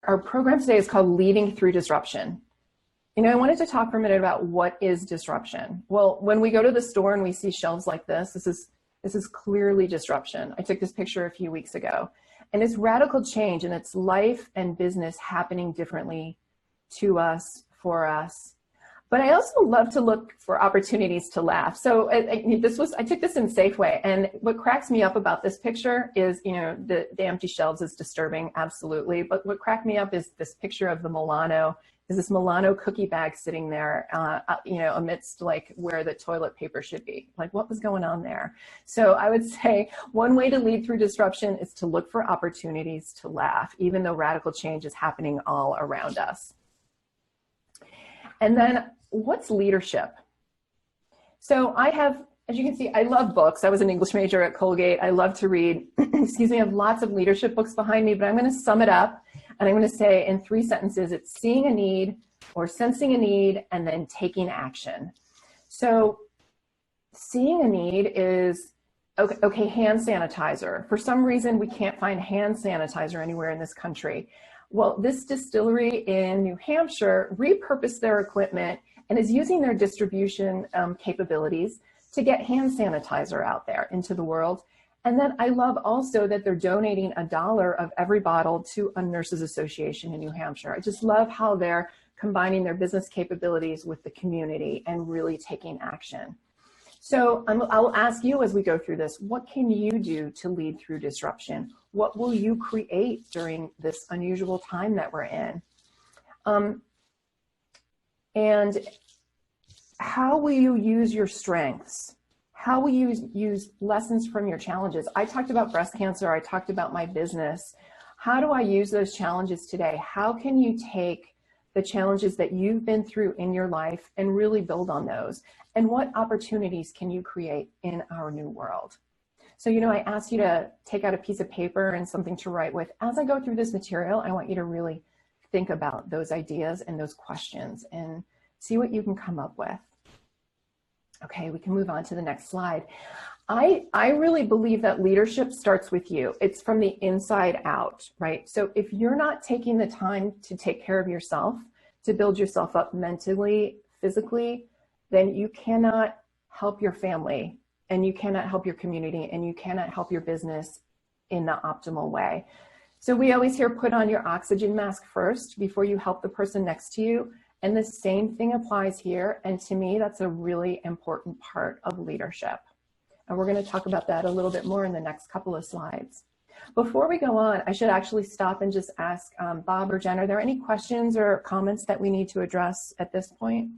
Our program today is called Leading Through Disruption. You know, I wanted to talk for a minute about what is disruption. Well, when we go to the store and we see shelves like this is clearly disruption. I took this picture a few weeks ago, and it's radical change, and it's life and business happening differently to us, for us. But I also love to look for opportunities to laugh. So I took this in Safeway, and what cracks me up about this picture is, you know, the empty shelves is disturbing, absolutely. But what cracked me up is this picture of the Milano, is this Milano cookie bag sitting there, you know, amidst like where the toilet paper should be. Like, what was going on there? So I would say one way to lead through disruption is to look for opportunities to laugh, even though radical change is happening all around us. And then, what's leadership? So I have, as you can see, I love books. I was an English major at Colgate. I love to read. Excuse me, I have lots of leadership books behind me, but I'm going to sum it up. And I'm going to say in 3 sentences, it's seeing a need or sensing a need and then taking action. So seeing a need is, okay, hand sanitizer. For some reason, we can't find hand sanitizer anywhere in this country. Well, this distillery in New Hampshire repurposed their equipment and is using their distribution capabilities to get hand sanitizer out there into the world. And then I love also that they're donating $1 of every bottle to a nurses association in New Hampshire. I just love how they're combining their business capabilities with the community and really taking action. So I'll ask you as we go through this, what can you do to lead through disruption? What will you create during this unusual time that we're in? And how will you use your strengths? How will you use lessons from your challenges? I talked about breast cancer. I talked about my business. How do I use those challenges today? How can you take the challenges that you've been through in your life and really build on those? And what opportunities can you create in our new world? So, you know, I asked you to take out a piece of paper and something to write with. As I go through this material, I want you to really think about those ideas and those questions and see what you can come up with. Okay, we can move on to the next slide. I really believe that leadership starts with you. It's from the inside out, right? So if you're not taking the time to take care of yourself, to build yourself up mentally, physically, then you cannot help your family, and you cannot help your community, and you cannot help your business in the optimal way. So we always hear, put on your oxygen mask first before you help the person next to you. And the same thing applies here. And to me, that's a really important part of leadership. And we're going to talk about that a little bit more in the next couple of slides. Before we go on, I should actually stop and just ask Bob or Jen, are there any questions or comments that we need to address at this point?